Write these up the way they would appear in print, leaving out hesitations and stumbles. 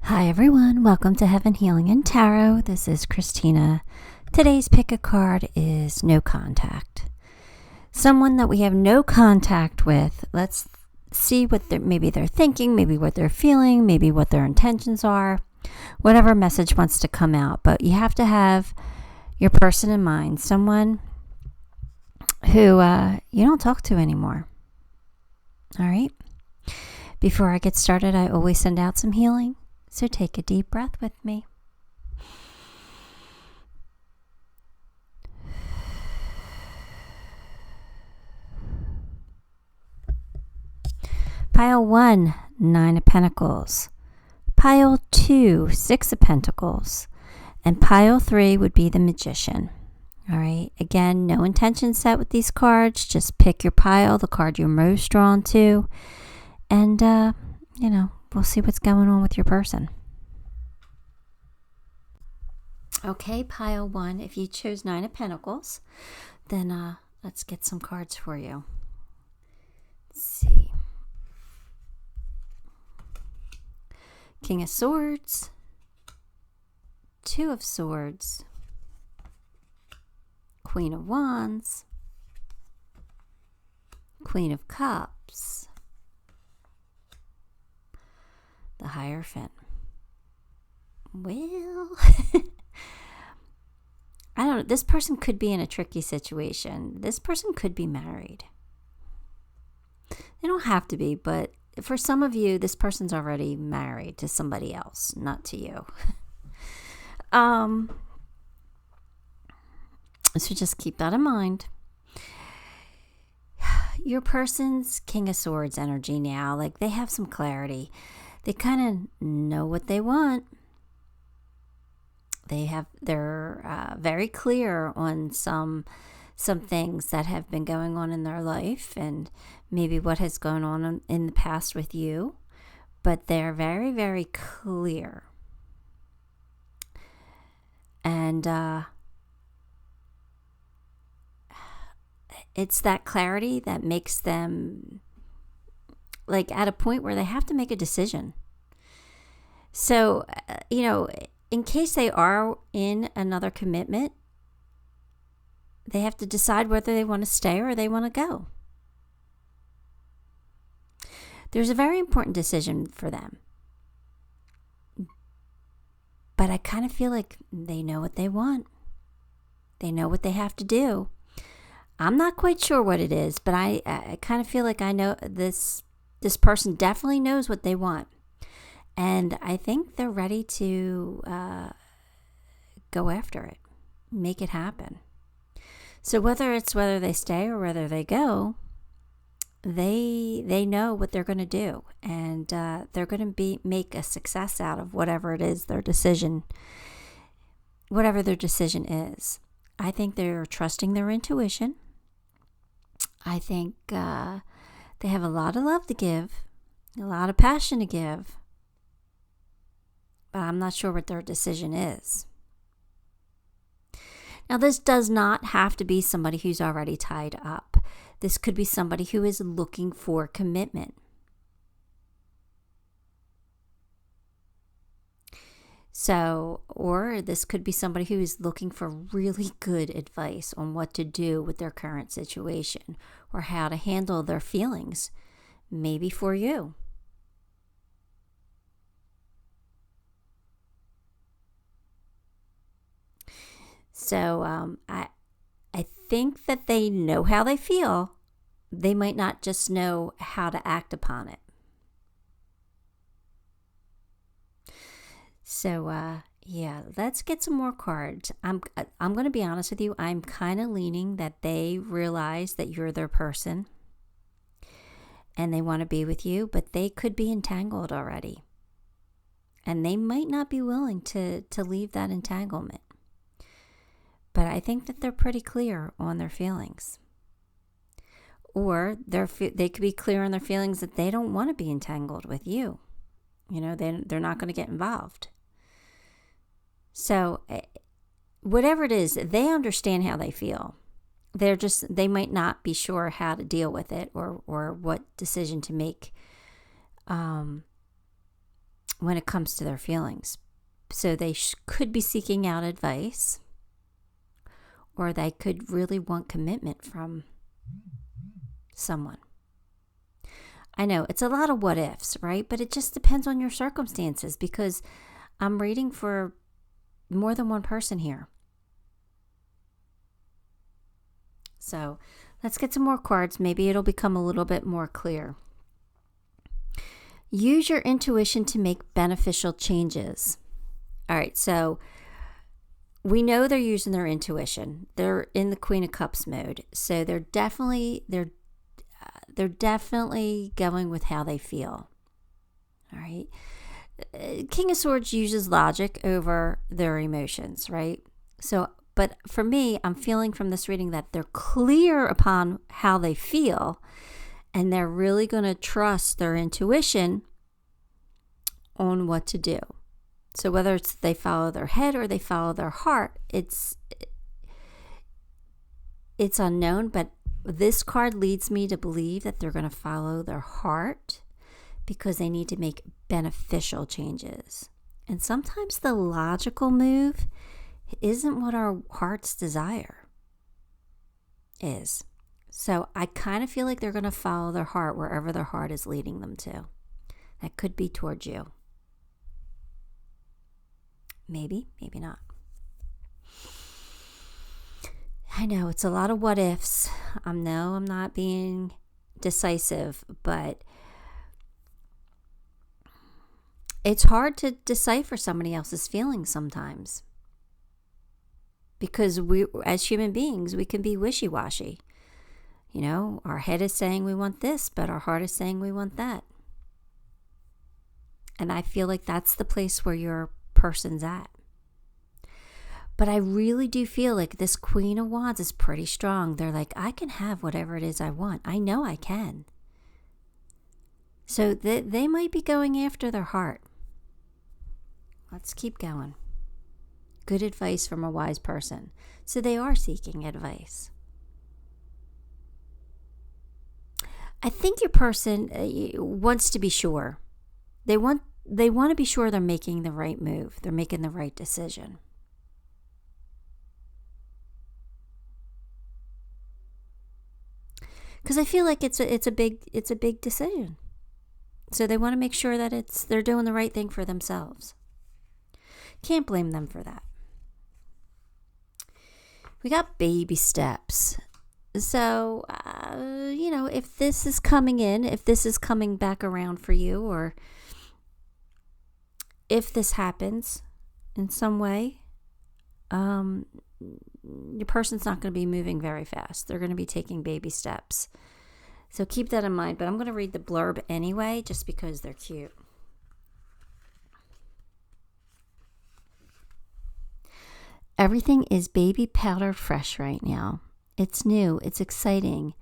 Hi everyone, welcome to Heaven Healing and Tarot. This is Christina. Today's pick a card is no contact. Someone that we have no contact with. Let's see what maybe they're thinking, maybe what they're feeling, maybe what their intentions are. Whatever message wants to come out. But you have to have your person in mind. Someone who you don't talk to anymore. All right? Before I get started, I always send out some healing. So take a deep breath with me. Pile 1, 9 of Pentacles. Pile 2, 6 of Pentacles. And pile 3 would be the Magician. All right. Again, no intention set with these cards. Just pick your pile, the card you're most drawn to. And, we'll see what's going on with your person. Okay, pile 1. If you chose 9 of Pentacles, then let's get some cards for you. Let's see. King of Swords, 2 of Swords, Queen of Wands, Queen of Cups, the Hierophant. Well, I don't know. This person could be in a tricky situation. This person could be married. They don't have to be, but for some of you, this person's already married to somebody else, not to you. So just keep that in mind. Your person's King of Swords energy now, like they have some clarity. They kind of know what they want. They're very clear on some things that have been going on in their life and maybe what has gone on in the past with you, but they're very, very clear. And it's that clarity that makes them like at a point where they have to make a decision. So, in case they are in another commitment, they have to decide whether they want to stay or they want to go. There's a very important decision for them. But I kind of feel like they know what they want. They know what they have to do. I'm not quite sure what it is, but I kind of feel like I know this person definitely knows what they want. And I think they're ready to go after it, make it happen. So whether they stay or whether they go, they know what they're going to do, and they're going to make a success out of whatever it is whatever their decision is. I think they're trusting their intuition. I think they have a lot of love to give, a lot of passion to give. But I'm not sure what their decision is. Now, this does not have to be somebody who's already tied up. This could be somebody who is looking for commitment. So, or this could be somebody who is looking for really good advice on what to do with their current situation or how to handle their feelings, maybe for you. So I think that they know how they feel. They might not just know how to act upon it. So let's get some more cards. I'm going to be honest with you. I'm kind of leaning that they realize that you're their person and they want to be with you, but they could be entangled already. And they might not be willing to leave that entanglement. But I think that they're pretty clear on their feelings. Or they could be clear on their feelings that they don't want to be entangled with you. They're not going to get involved. So whatever it is, they understand how they feel. They might not be sure how to deal with it or what decision to make when it comes to their feelings. So they could be seeking out advice, or they could really want commitment from someone. I know it's a lot of what ifs, right? But it just depends on your circumstances, because I'm reading for more than one person here. So let's get some more cards. Maybe it'll become a little bit more clear. Use your intuition to make beneficial changes. All right, so we know they're using their intuition. They're in the Queen of Cups mode. So they're definitely going with how they feel. All right. King of Swords uses logic over their emotions, right? So, but for me, I'm feeling from this reading that they're clear upon how they feel, and they're really going to trust their intuition on what to do. So whether it's they follow their head or they follow their heart, it's unknown, but this card leads me to believe that they're going to follow their heart because they need to make beneficial changes. And sometimes the logical move isn't what our heart's desire is. So I kind of feel like they're going to follow their heart wherever their heart is leading them to. That could be towards you. Maybe, maybe not. I know it's a lot of what ifs. I know I'm not being decisive, but it's hard to decipher somebody else's feelings sometimes. Because we, as human beings, we can be wishy-washy. You know, our head is saying we want this, but our heart is saying we want that. And I feel like that's the place where your person's at. But I really do feel like this Queen of Wands is pretty strong. They're like, I can have whatever it is I want. I know I can. So they might be going after their heart. Let's keep going. Good advice from a wise person. So they are seeking advice. I think your person wants to be sure. They want to be sure they're making the right move. They're making the right decision. Because I feel like it's a big decision. So they want to make sure that they're doing the right thing for themselves. Can't blame them for that. We got baby steps. So, if this is coming in, if this is coming back around for you, or if this happens in some way, your person's not going to be moving very fast. They're going to be taking baby steps. So keep that in mind. But I'm going to read the blurb anyway, just because they're cute. Everything is baby powder fresh right now. It's new. It's exciting.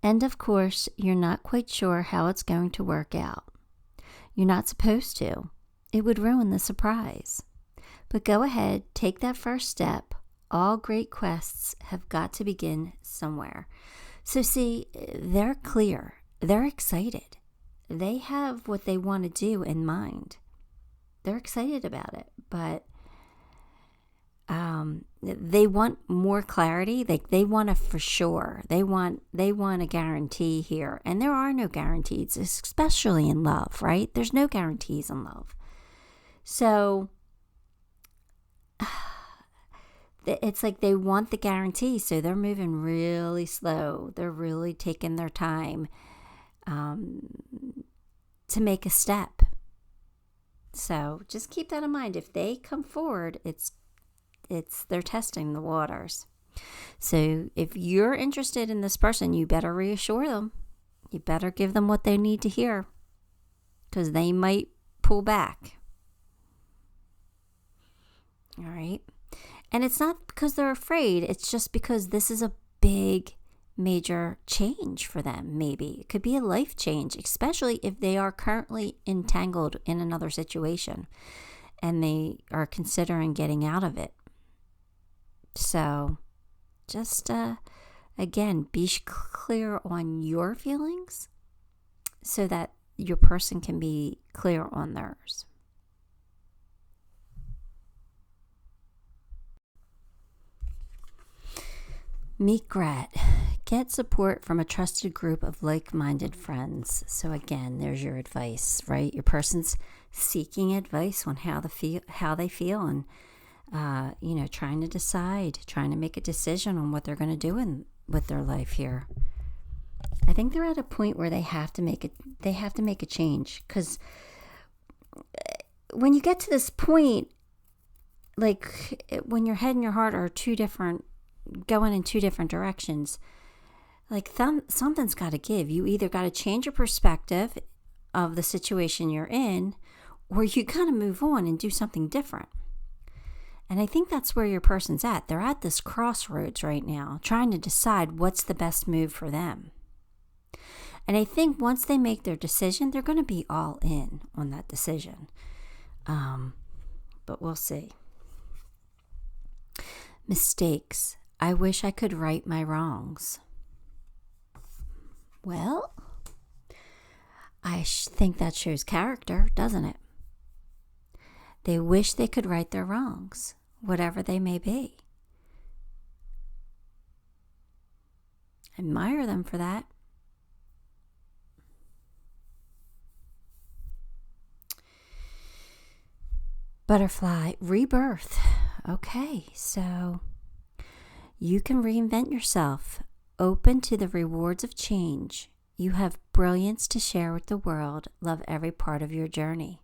And of course, you're not quite sure how it's going to work out. You're not supposed to. It would ruin the surprise. But go ahead, take that first step. All great quests have got to begin somewhere. So see, they're clear. They're excited. They have what they want to do in mind. They're excited about it, but they want more clarity. They want a for sure. They want a guarantee here. And there are no guarantees, especially in love, right? There's no guarantees in love. So it's like they want the guarantee, so they're moving really slow. They're really taking their time to make a step. So just keep that in mind. If they come forward, they're testing the waters. So if you're interested in this person, you better reassure them. You better give them what they need to hear, because they might pull back. All right. And it's not because they're afraid. It's just because this is a big, major change for them, maybe. It could be a life change, especially if they are currently entangled in another situation and they are considering getting out of it. So just, again, be clear on your feelings so that your person can be clear on theirs. Regret. Get support from a trusted group of like-minded friends. So again, there's your advice, right? Your person's seeking advice on how they feel, and trying to decide, trying to make a decision on what they're going to do with their life here. I think they're at a point where they have to make a change, because when you get to this point, like when your head and your heart are going in two different directions, like something's got to give. You either got to change your perspective of the situation you're in, or you got to move on and do something different. And I think that's where your person's at. They're at this crossroads right now, trying to decide what's the best move for them. And I think once they make their decision, they're going to be all in on that decision. But we'll see. Mistakes. I wish I could right my wrongs. Well, I think that shows character, doesn't it? They wish they could right their wrongs, whatever they may be. Admire them for that. Butterfly, rebirth. Okay, so you can reinvent yourself, open to the rewards of change. You have brilliance to share with the world. Love every part of your journey.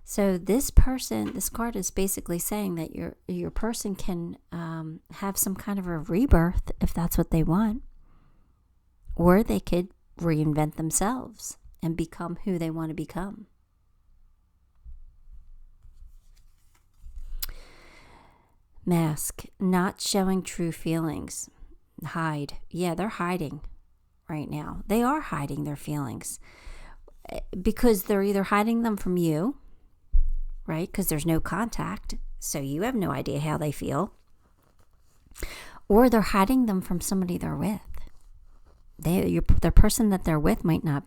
So this card is basically saying that your person can have some kind of a rebirth if that's what they want. Or they could reinvent themselves and become who they want to become. Mask, not showing true feelings. Hide. Yeah, they're hiding right now. They are hiding their feelings because they're either hiding them from you, right? Because there's no contact, so you have no idea how they feel. Or they're hiding them from somebody they're with. The person that they're with might not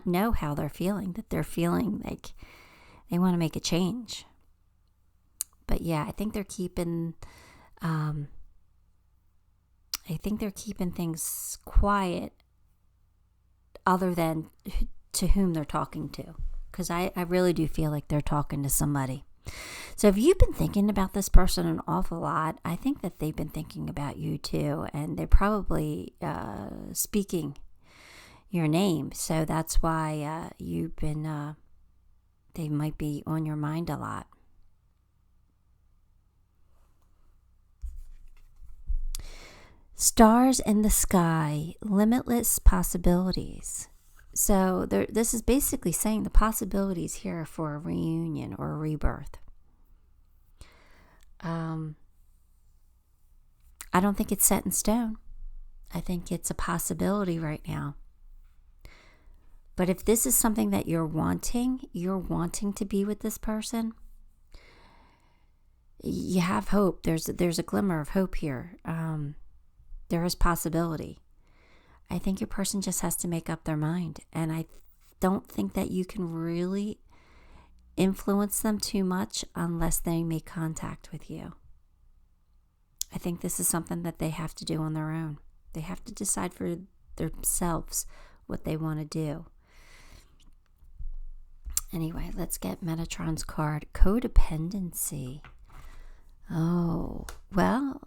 know how they're feeling. That they're feeling like they want to make a change. But yeah, I think they're keeping things quiet, other than to whom they're talking to. Because I really do feel like they're talking to somebody. So if you've been thinking about this person an awful lot, I think that they've been thinking about you too. And they're probably speaking your name. So that's why they might be on your mind a lot. Stars in the sky, limitless possibilities. So this is basically saying the possibilities here for a reunion or a rebirth. I don't think it's set in stone. I think it's a possibility right now. But if this is something that you're wanting to be with this person, you have hope. There's a glimmer of hope here. There is possibility. I think your person just has to make up their mind. And I don't think that you can really influence them too much unless they make contact with you. I think this is something that they have to do on their own. They have to decide for themselves what they want to do. Anyway, let's get Metatron's card. Codependency. Oh, well,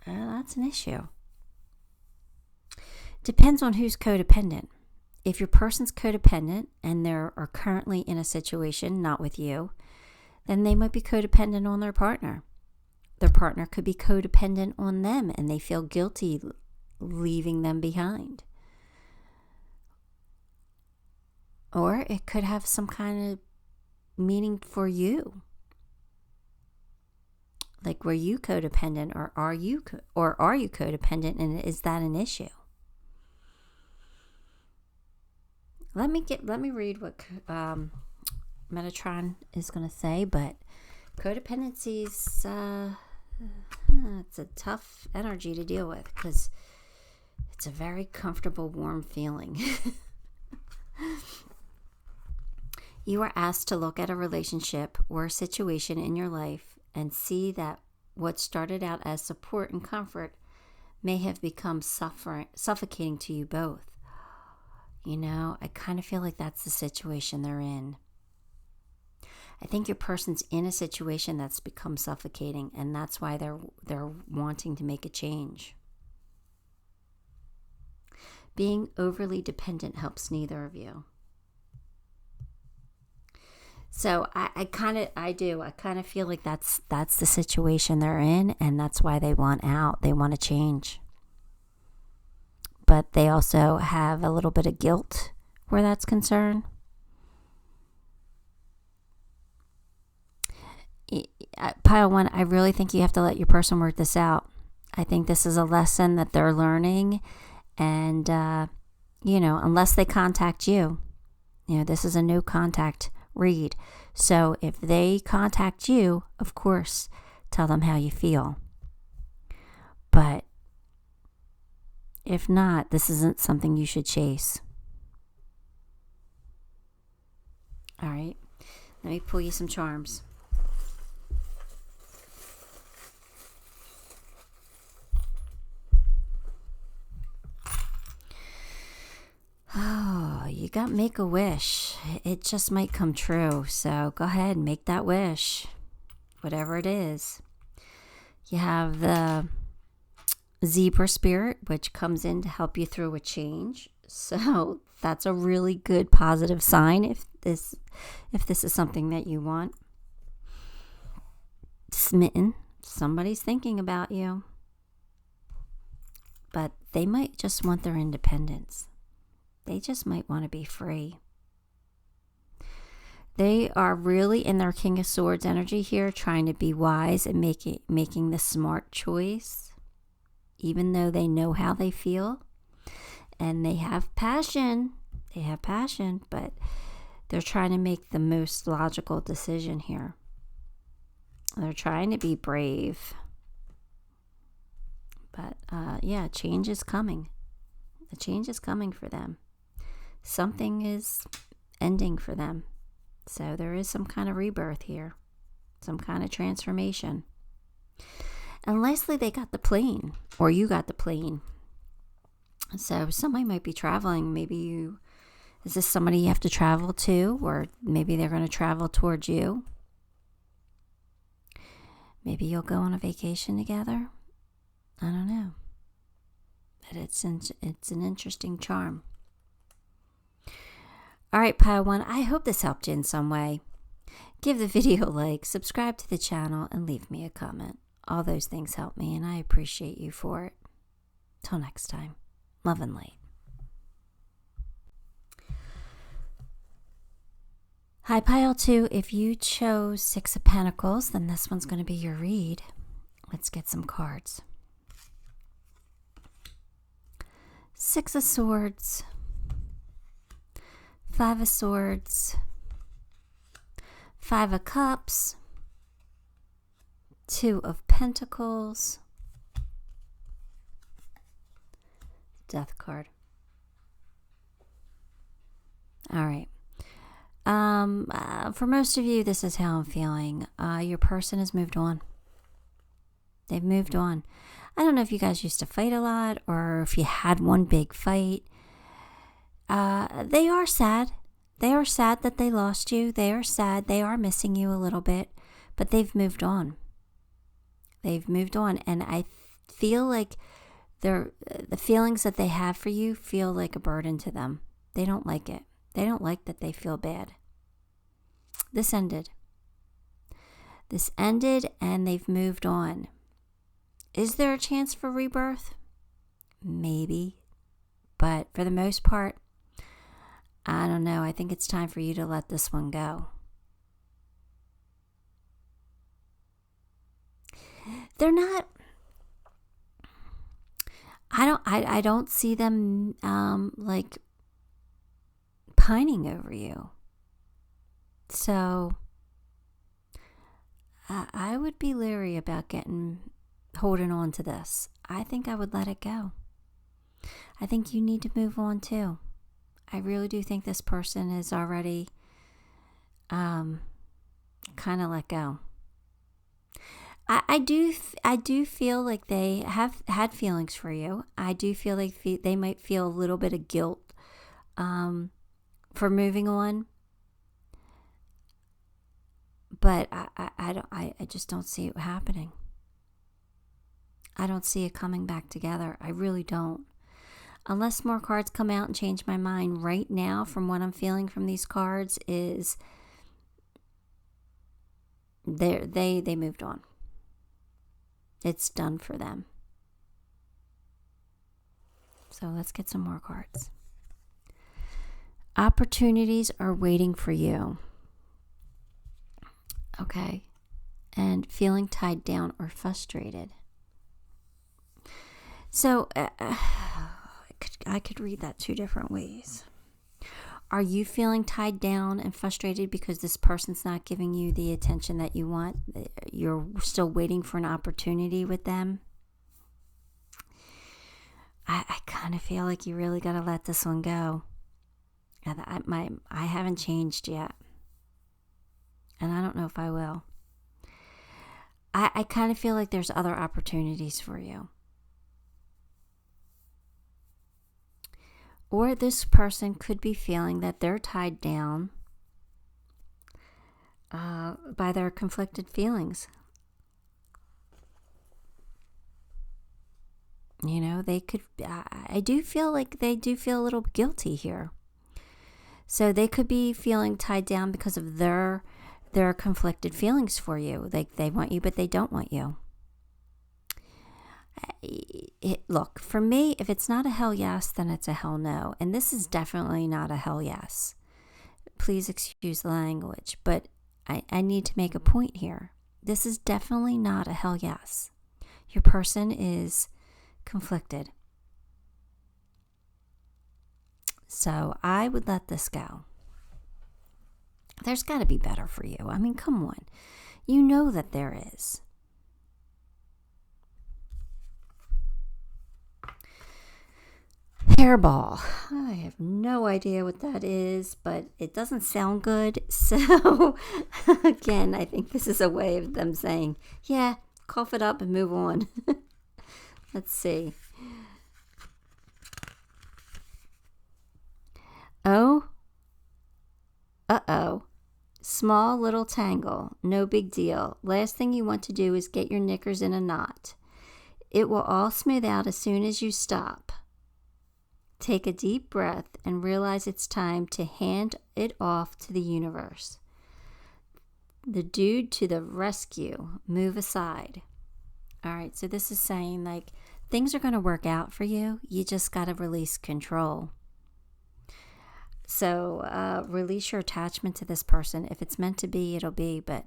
that's an issue. Depends on who's codependent. If your person's codependent and they are currently in a situation not with you, then they might be codependent on their partner. Their partner could be codependent on them and they feel guilty leaving them behind. Or it could have some kind of meaning for you. Like, were you codependent, or are you codependent, and is that an issue? Let me read what Metatron is going to say, but codependency's it's a tough energy to deal with because it's a very comfortable, warm feeling. You are asked to look at a relationship or a situation in your life and see that what started out as support and comfort may have become suffocating to you both. You know, I kind of feel like that's the situation they're in. I think your person's in a situation that's become suffocating, and that's why they're wanting to make a change. Being overly dependent helps neither of you. So I kind of feel like that's the situation they're in, and that's why they want out. They want to change. But they also have a little bit of guilt where that's concerned. Pile 1, I really think you have to let your person work this out. I think this is a lesson that they're learning, and unless they contact you, this is a no contact read. So if they contact you, of course, tell them how you feel. But if not, this isn't something you should chase. All right, let me pull you some charms. Oh, you got make a wish. It just might come true. So go ahead and make that wish, whatever it is. You have the zebra spirit, which comes in to help you through a change. So that's a really good positive sign if this is something that you want. Smitten, somebody's thinking about you. But they might just want their independence. They just might want to be free. They are really in their King of Swords energy here, trying to be wise and making the smart choice, even though they know how they feel. And they have passion. They have passion, but they're trying to make the most logical decision here. They're trying to be brave. But change is coming. The change is coming for them. Something is ending for them. So there is some kind of rebirth here. Some kind of transformation. And lastly, they got the plane. Or you got the plane. So somebody might be traveling. Is this somebody you have to travel to? Or maybe they're going to travel towards you. Maybe you'll go on a vacation together. I don't know. But it's an interesting charm. All right, Pile 1, I hope this helped you in some way. Give the video a like, subscribe to the channel, and leave me a comment. All those things help me, and I appreciate you for it. Till next time, love and light. Hi, Pile 2. If you chose 6 of Pentacles, then this one's going to be your read. Let's get some cards. 6 of Swords, 5 of Swords, 5 of Cups, 2 of Pentacles, Death card. All right. For most of you, this is how I'm feeling. Your person has moved on. They've moved on. I don't know if you guys used to fight a lot or if you had one big fight. They are sad. They are sad that they lost you. They are sad. They are missing you a little bit, but they've moved on. They've moved on, and I feel like the feelings that they have for you feel like a burden to them. They don't like it. They don't like that they feel bad. This ended. This ended, and they've moved on. Is there a chance for rebirth? Maybe. But for the most part, I don't know. I think it's time for you to let this one go. They're not... I don't see them like pining over you. So I would be leery about holding on to this. I think I would let it go. I think you need to move on too. I really do think this person is already kind of let go. I do feel like they have had feelings for you. I do feel like they might feel a little bit of guilt for moving on. But I just don't see it happening. I don't see it coming back together. I really don't. Unless more cards come out and change my mind right now, from what I'm feeling from these cards, is they moved on. It's done for them. So let's get some more cards. Opportunities are waiting for you. Okay. And feeling tied down or frustrated. So I could read that two different ways. Are you feeling tied down and frustrated because this person's not giving you the attention that you want? You're still waiting for an opportunity with them? I kind of feel like you really got to let this one go. I haven't changed yet. And I don't know if I will. I kind of feel like there's other opportunities for you. Or this person could be feeling that they're tied down by their conflicted feelings. You know, they could, I do feel like they do feel a little guilty here. So they could be feeling tied down because of their conflicted feelings for you. Like they want you, but they don't want you. Look, for me, if it's not a hell yes, then it's a hell no. And this is definitely not a hell yes. Please excuse the language, but I need to make a point here. This is definitely not a hell yes. Your person is conflicted. So I would let this go. There's got to be better for you. I mean, come on. You know that there is. Hairball. I have no idea what that is, but it doesn't sound good. So, again, I think this is a way of them saying, yeah, cough it up and move on. Let's see. Oh. Uh-oh. Small little tangle. No big deal. Last thing you want to do is get your knickers in a knot. It will all smooth out as soon as you stop. Take a deep breath and realize it's time to hand it off to the universe. The dude to the rescue. Move aside. All right, so this is saying like things are going to work out for you. You just got to release control. So release your attachment to this person. If it's meant to be, it'll be, but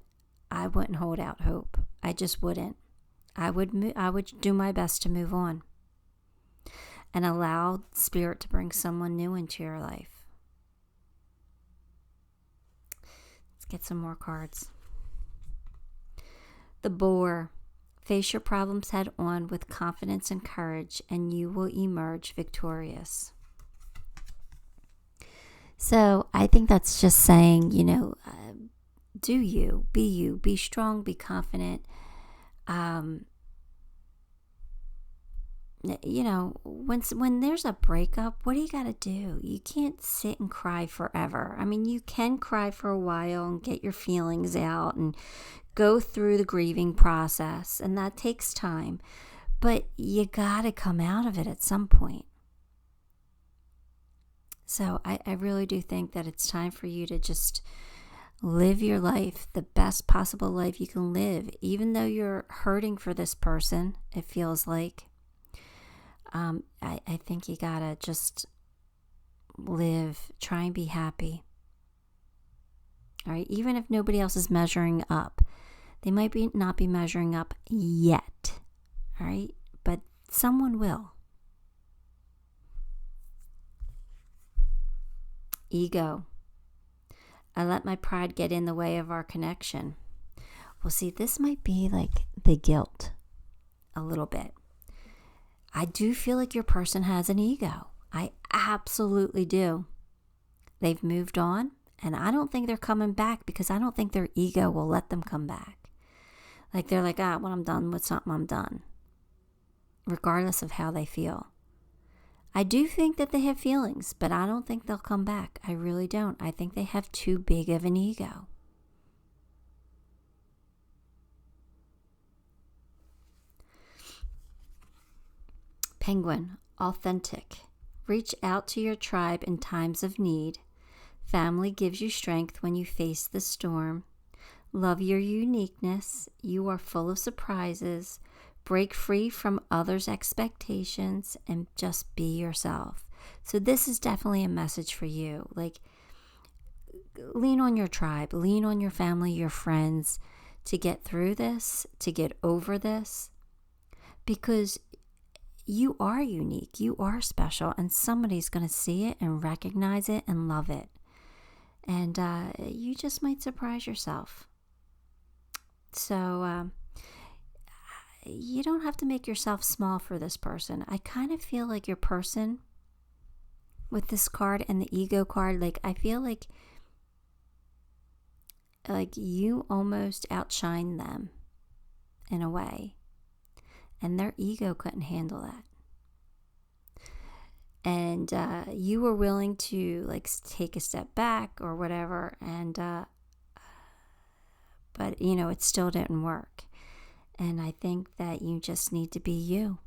I wouldn't hold out hope. I just wouldn't. I would do my best to move on and allow Spirit to bring someone new into your life. Let's get some more cards. The Boar. Face your problems head on with confidence and courage, and you will emerge victorious. So I think that's just saying, do you, be strong, be confident. When there's a breakup, what do you got to do? You can't sit and cry forever. I mean, you can cry for a while and get your feelings out and go through the grieving process, and that takes time. But you got to come out of it at some point. So I really do think that it's time for you to just live your life, the best possible life you can live. Even though you're hurting for this person, it feels like. I think you gotta just live, try and be happy. All right, even if nobody else is measuring up. They might not be measuring up yet. All right, but someone will. Ego. I let my pride get in the way of our connection. Well, see, this might be like the guilt a little bit. I do feel like your person has an ego. I absolutely do. They've moved on, and I don't think they're coming back because I don't think their ego will let them come back. Like they're like, when I'm done with something, I'm done. Regardless of how they feel. I do think that they have feelings, but I don't think they'll come back. I really don't. I think they have too big of an ego. Penguin, authentic. Reach out to your tribe in times of need. Family gives you strength when you face the storm. Love your uniqueness. You are full of surprises. Break free from others' expectations and just be yourself. So this is definitely a message for you. Like, lean on your tribe, lean on your family, your friends to get through this, to get over this, because you are unique, you are special, and somebody's going to see it and recognize it and love it. And you just might surprise yourself. So you don't have to make yourself small for this person. I kind of feel like your person with this card and the ego card, like I feel like you almost outshine them in a way. And their ego couldn't handle that. And you were willing to like take a step back or whatever, and but you know, it still didn't work. And I think that you just need to be you.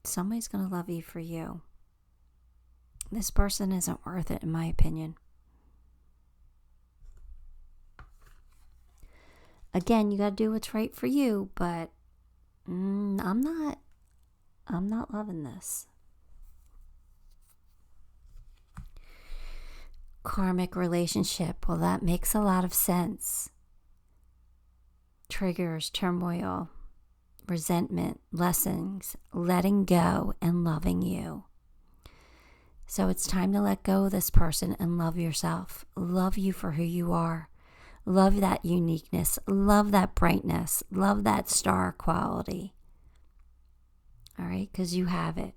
Somebody's going to love you for you. This person isn't worth it, in my opinion. Again, you got to do what's right for you, but I'm not loving this. Karmic relationship. Well, that makes a lot of sense. Triggers, turmoil, resentment, lessons, letting go, and loving you. So it's time to let go of this person and love yourself. Love you for who you are. Love that uniqueness. Love that brightness. Love that star quality. All right? Because you have it.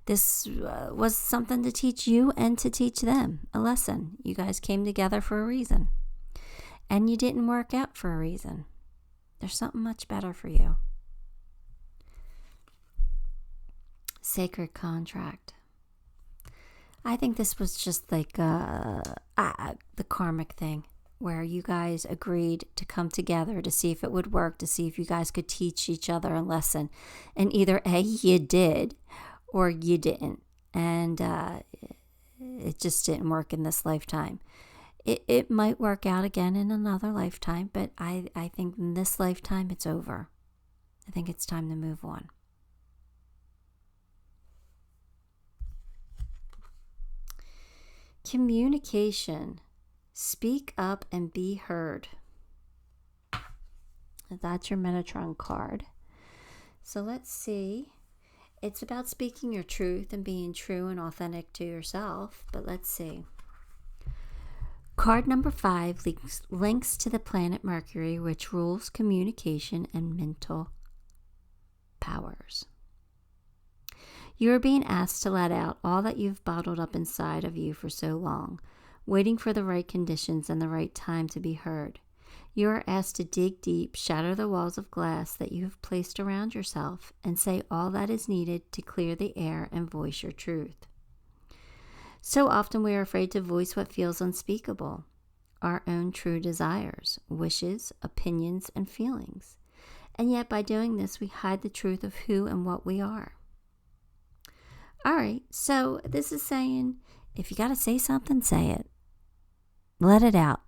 This was something to teach you and to teach them. A lesson. You guys came together for a reason. And you didn't work out for a reason. There's something much better for you. Sacred contract. I think this was just like the karmic thing where you guys agreed to come together to see if it would work, to see if you guys could teach each other a lesson. And either A, you did, or you didn't. And it just didn't work in this lifetime. It might work out again in another lifetime, but I think in this lifetime it's over. I think it's time to move on. Communication. Speak up and be heard. That's your Metatron card. So let's see. It's about speaking your truth and being true and authentic to yourself. But let's see. Card number 5 links to the planet Mercury, which rules communication and mental powers. You are being asked to let out all that you've bottled up inside of you for so long, waiting for the right conditions and the right time to be heard. You are asked to dig deep, shatter the walls of glass that you have placed around yourself, and say all that is needed to clear the air and voice your truth. So often we are afraid to voice what feels unspeakable, our own true desires, wishes, opinions, and feelings. And yet by doing this, we hide the truth of who and what we are. All right, so this is saying, if you got to say something, say it. Let it out.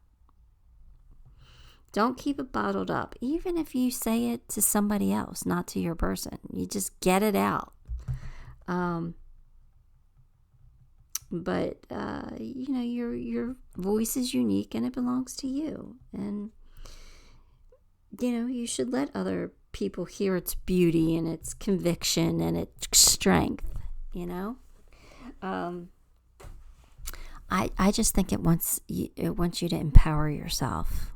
Don't keep it bottled up. Even if you say it to somebody else, not to your person. You just get it out. But you know, your voice is unique and it belongs to you. And, you know, you should let other people hear its beauty and its conviction and its strength. You know, I just think it wants you to empower yourself.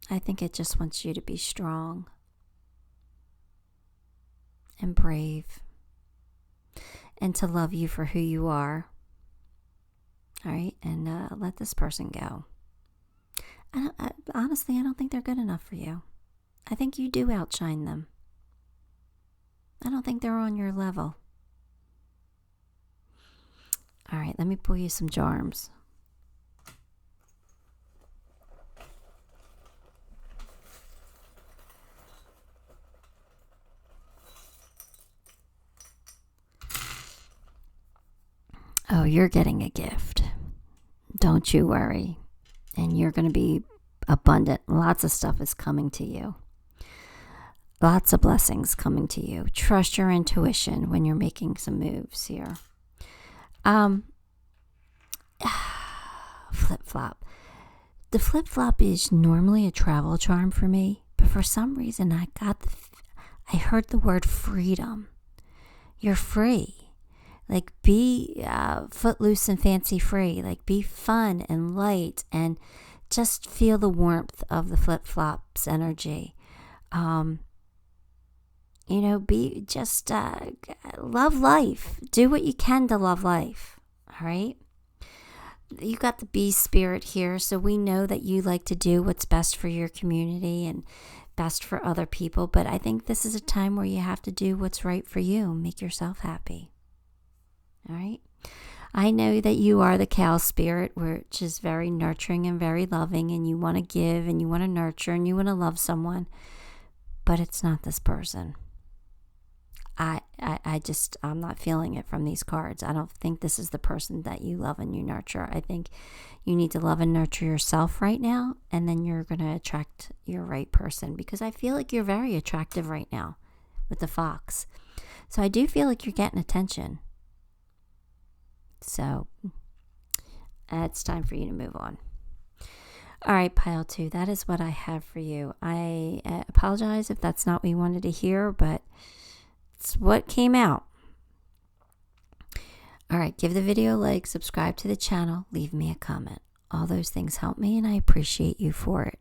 I think it just wants you to be strong and brave and to love you for who you are. All right, and let this person go. Honestly, I don't think they're good enough for you. I think you do outshine them. I don't think they're on your level. All right, let me pull you some charms. Oh, you're getting a gift. Don't you worry. And you're going to be abundant. Lots of stuff is coming to you. Lots of blessings coming to you. Trust your intuition when you're making some moves here. Flip-flop. The flip-flop is normally a travel charm for me, but for some reason I heard the word freedom. You're free. Like, be footloose and fancy free. Like, be fun and light and just feel the warmth of the flip-flops energy. Be just love life. Do what you can to love life. All right? You got the bee spirit here, so we know that you like to do what's best for your community and best for other people. But I think this is a time where you have to do what's right for you. Make yourself happy. All right. I know that you are the cow spirit, which is very nurturing and very loving, and you want to give and you want to nurture and you want to love someone, but it's not this person. I'm not feeling it from these cards. I don't think this is the person that you love and you nurture. I think you need to love and nurture yourself right now, and then you're going to attract your right person, because I feel like you're very attractive right now with the fox. So I do feel like you're getting attention. So it's time for you to move on. All right, pile 2, that is what I have for you. I apologize if that's not what you wanted to hear, but it's what came out. All right, give the video a like, subscribe to the channel, leave me a comment. All those things help me, and I appreciate you for it.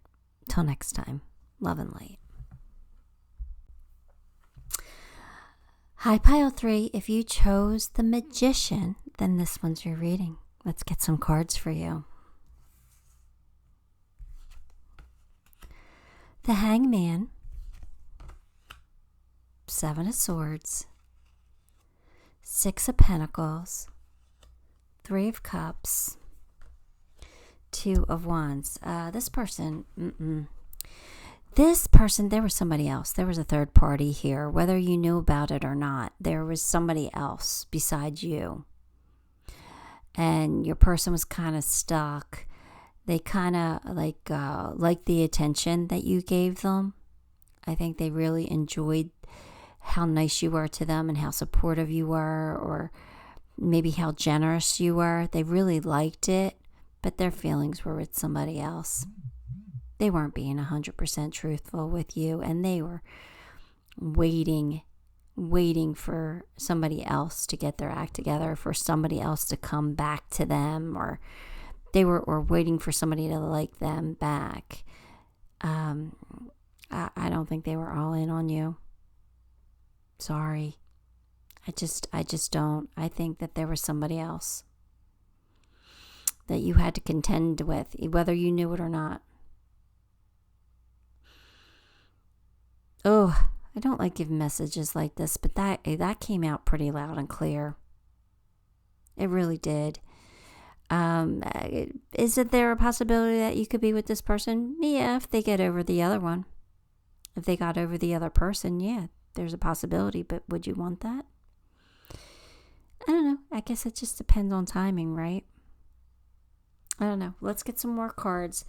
Till next time, love and light. Hi, pile 3. If you chose the Magician, then this one's your reading. Let's get some cards for you. The Hangman, 7 of Swords, 6 of Pentacles, 3 of Cups, 2 of Wands. This person, there was somebody else. There was a third party here. Whether you knew about it or not, there was somebody else besides you. And your person was kind of stuck. They kind of liked the attention that you gave them. I think they really enjoyed how nice you were to them and how supportive you were, or maybe how generous you were. They really liked it, but their feelings were with somebody else. They weren't being 100% truthful with you, and they were waiting for somebody else to get their act together, for somebody else to come back to them, or they were waiting for somebody to like them back. I don't think they were all in on you. Sorry. I just don't. I think that there was somebody else that you had to contend with, whether you knew it or not. Oh, I don't like giving messages like this, but that came out pretty loud and clear. It really did. Is there a possibility that you could be with this person? Yeah, if they get over the other one. If they got over the other person, yeah, there's a possibility, but would you want that? I don't know. I guess it just depends on timing, right? I don't know. Let's get some more cards.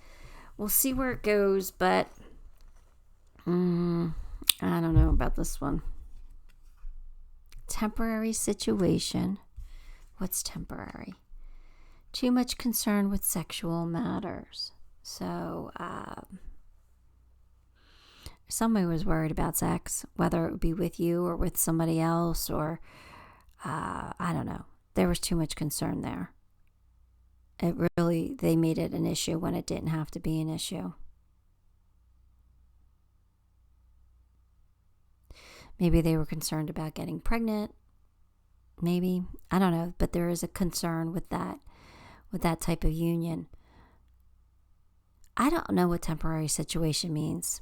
We'll see where it goes, but I don't know about this one. Temporary situation. What's temporary? Too much concern with sexual matters. So, somebody was worried about sex, whether it would be with you or with somebody else, or I don't know. There was too much concern there. They made it an issue when it didn't have to be an issue. Maybe they were concerned about getting pregnant. Maybe. I don't know. But there is a concern with that type of union. I don't know what temporary situation means.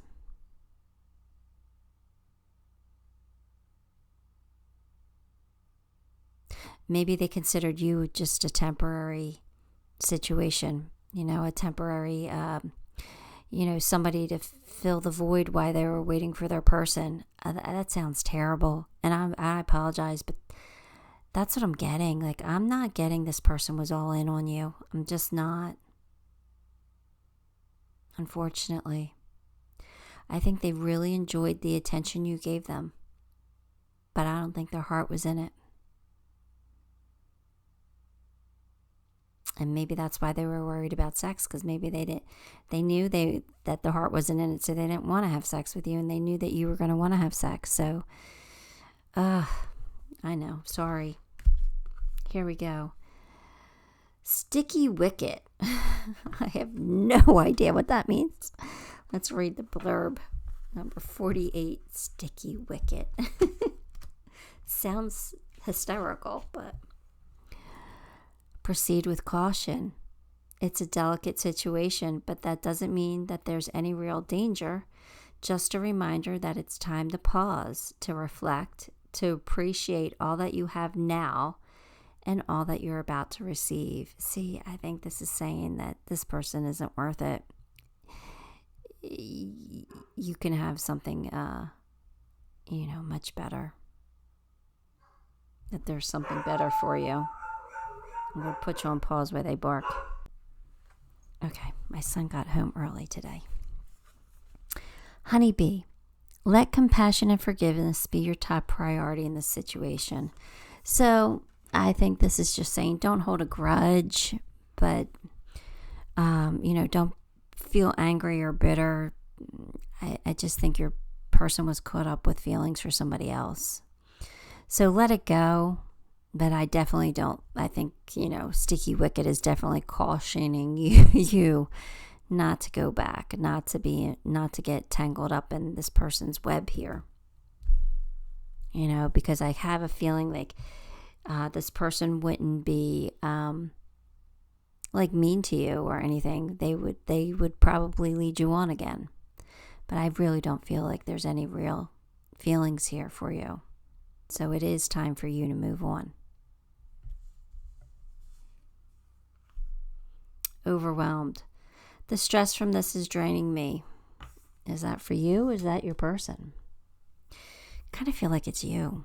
Maybe they considered you just a temporary situation, a temporary, somebody to fill the void while they were waiting for their person. That sounds terrible. And I apologize, but that's what I'm getting. Like, I'm not getting this person was all in on you. I'm just not. Unfortunately. I think they really enjoyed the attention you gave them. But I don't think their heart was in it. And maybe that's why they were worried about sex, because maybe they knew that the heart wasn't in it, so they didn't want to have sex with you, and they knew that you were going to want to have sex. So, I know. Sorry. Here we go. Sticky wicket. I have no idea what that means. Let's read the blurb. Number 48, sticky wicket. Sounds hysterical, but proceed with caution. It's a delicate situation, but that doesn't mean that there's any real danger. Just a reminder that it's time to pause, to reflect, to appreciate all that you have now and all that you're about to receive. See, I think this is saying that this person isn't worth it. You can have something, much better. That there's something better for you. I'm going to put you on pause while they bark. Okay, my son got home early today. Honeybee, let compassion and forgiveness be your top priority in this situation. So I think this is just saying don't hold a grudge, but, don't feel angry or bitter. I just think your person was caught up with feelings for somebody else. So let it go. But I definitely don't. I think, Sticky Wicket is definitely cautioning you not to go back, not to get tangled up in this person's web here. Because I have a feeling like this person wouldn't be mean to you or anything. They would probably lead you on again. But I really don't feel like there's any real feelings here for you. So it is time for you to move on. Overwhelmed. The stress from this is draining me. Is that for you? Is that your person? I kind of feel like it's you.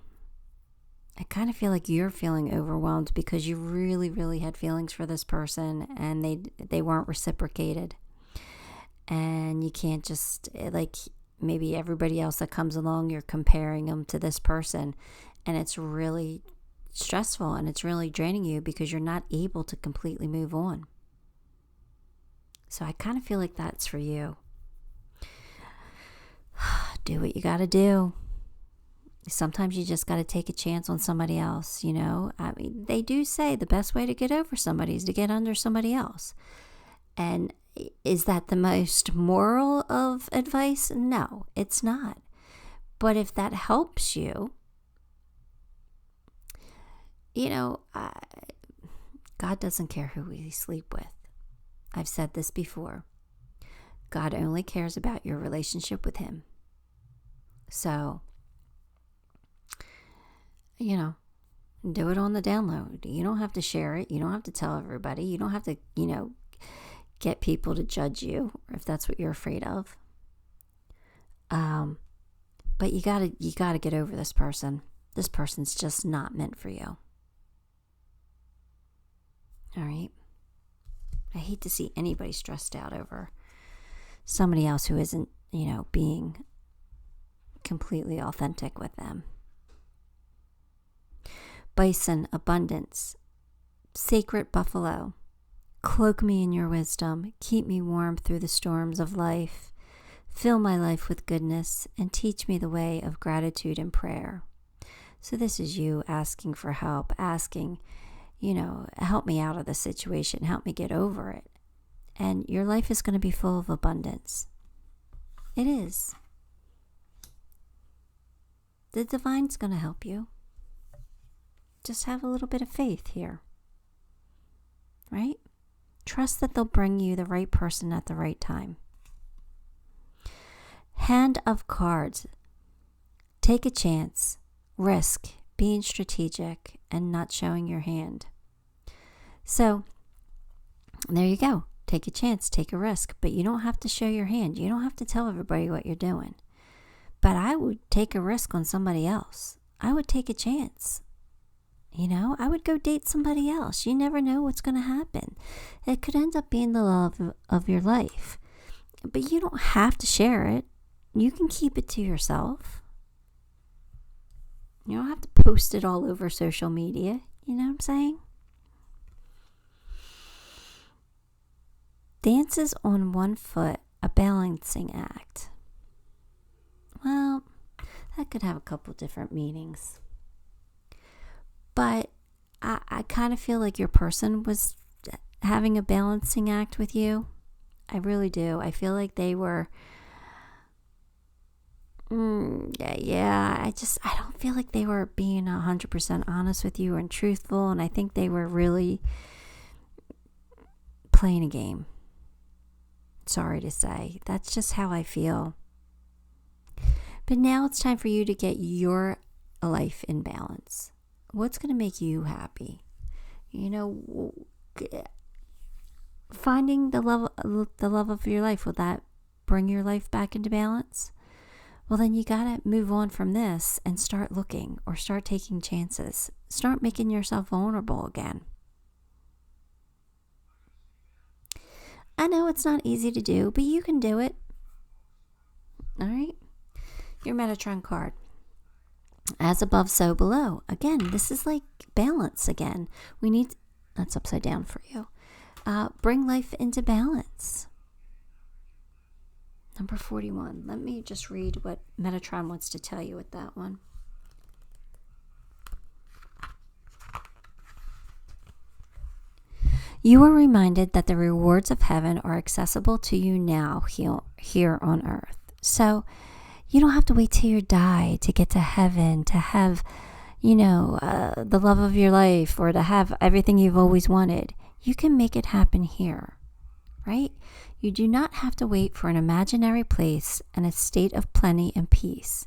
I kind of feel like you're feeling overwhelmed because you really, really had feelings for this person and they weren't reciprocated. And you can't just, maybe everybody else that comes along, you're comparing them to this person. And it's really stressful and it's really draining you because you're not able to completely move on. So I kind of feel like that's for you. Do what you got to do. Sometimes you just got to take a chance on somebody else, I mean, they do say the best way to get over somebody is to get under somebody else. And is that the most moral of advice? No, it's not. But if that helps you, God doesn't care who we sleep with. I've said this before. God only cares about your relationship with Him. So, do it on the download. You don't have to share it. You don't have to tell everybody. You don't have to, get people to judge you if that's what you're afraid of. But you gotta get over this person. This person's just not meant for you. All right. I hate to see anybody stressed out over somebody else who isn't, being completely authentic with them. Bison, abundance. Sacred buffalo. Cloak me in your wisdom. Keep me warm through the storms of life. Fill my life with goodness and teach me the way of gratitude and prayer. So this is you asking for help, asking, help me out of the situation, help me get over it. And your life is going to be full of abundance. It is. The divine's going to help you. Just have a little bit of faith here. Right? Trust that they'll bring you the right person at the right time. Hand of Cards. Take a chance, risk, being strategic, and not showing your hand. So, there you go. Take a chance, take a risk, but you don't have to show your hand. You don't have to tell everybody what you're doing. But I would take a risk on somebody else. I would take a chance. I would go date somebody else. You never know what's going to happen. It could end up being the love of your life. But you don't have to share it. You can keep it to yourself. You don't have to post it all over social media. You know what I'm saying? Dances on one foot, a balancing act. Well, that could have a couple different meanings. But I kind of feel like your person was having a balancing act with you. I really do. I feel like they were... I don't feel like they were being 100% honest with you and truthful. And I think they were really playing a game. Sorry to say. That's just how I feel. But now it's time for you to get your life in balance. What's going to make you happy? Finding the love of your life, will that bring your life back into balance? Well, then you got to move on from this and start looking, or start taking chances. Start making yourself vulnerable again. I know it's not easy to do, but you can do it. All right? Your Metatron card. As above, so below. Again, this is like balance again. That's upside down for you. Bring life into balance. Number 41. Let me just read what Metatron wants to tell you with that one. You are reminded that the rewards of heaven are accessible to you now here on earth. So you don't have to wait till you die to get to heaven, to have, the love of your life, or to have everything you've always wanted. You can make it happen here, right? You do not have to wait for an imaginary place and a state of plenty and peace,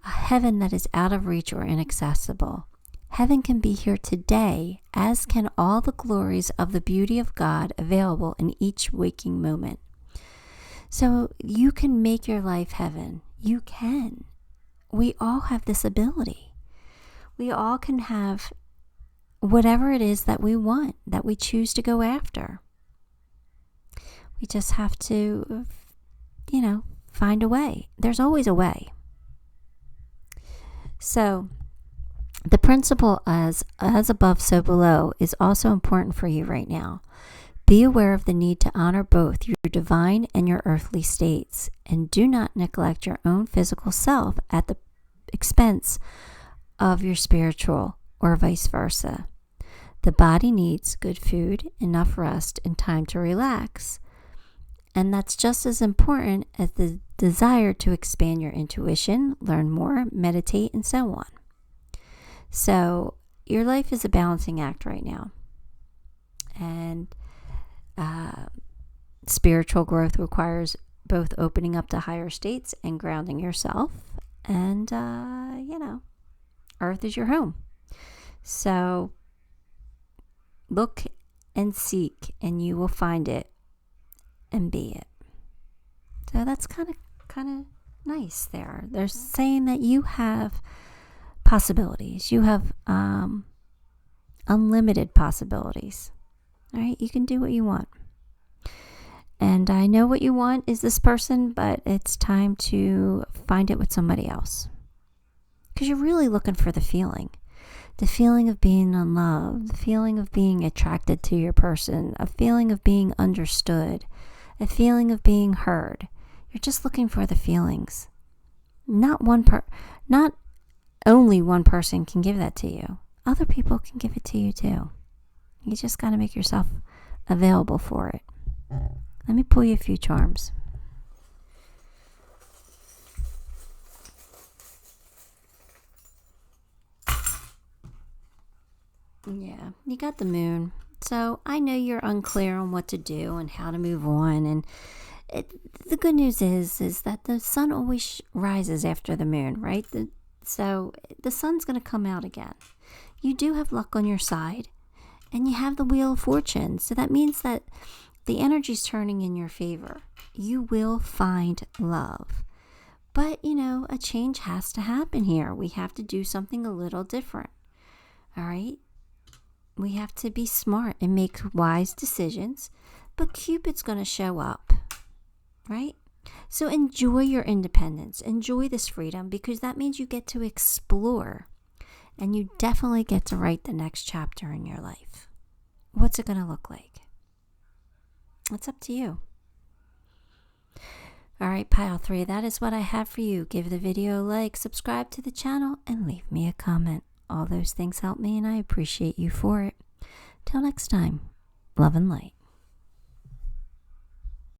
a heaven that is out of reach or inaccessible. Heaven can be here today, as can all the glories of the beauty of God available in each waking moment. So you can make your life heaven. You can. We all have this ability. We all can have whatever it is that we want, that we choose to go after. We just have to, find a way. There's always a way. So the principle as above, so below is also important for you right now. Be aware of the need to honor both your divine and your earthly states, and do not neglect your own physical self at the expense of your spiritual, or vice versa. The body needs good food, enough rest, and time to relax. And that's just as important as the desire to expand your intuition, learn more, meditate, and so on. So your life is a balancing act right now. And spiritual growth requires both opening up to higher states and grounding yourself. And, Earth is your home. So look and seek, and you will find it and be it. So that's kind of nice there. They're saying that you have possibilities. You have unlimited possibilities. All right, you can do what you want. And I know what you want is this person, but it's time to find it with somebody else. Because you're really looking for the feeling of being in love, the feeling of being attracted to your person, a feeling of being understood, a feeling of being heard. You're just looking for the feelings. Not only one person can give that to you. Other people can give it to you too. You just got to make yourself available for it. Let me pull you a few charms. Yeah, you got the moon. So I know you're unclear on what to do and how to move on. And the good news is that the sun always rises after the moon, right? So the sun's going to come out again. You do have luck on your side, and you have the Wheel of Fortune. So that means that the energy's turning in your favor. You will find love. But, a change has to happen here. We have to do something a little different. All right? We have to be smart and make wise decisions. But Cupid's going to show up. Right? So enjoy your independence. Enjoy this freedom, because that means you get to explore. And you definitely get to write the next chapter in your life. What's it going to look like? It's up to you. All right, pile 3, that is what I have for you. Give the video a like, subscribe to the channel, and leave me a comment. All those things help me, and I appreciate you for it. Till next time, love and light.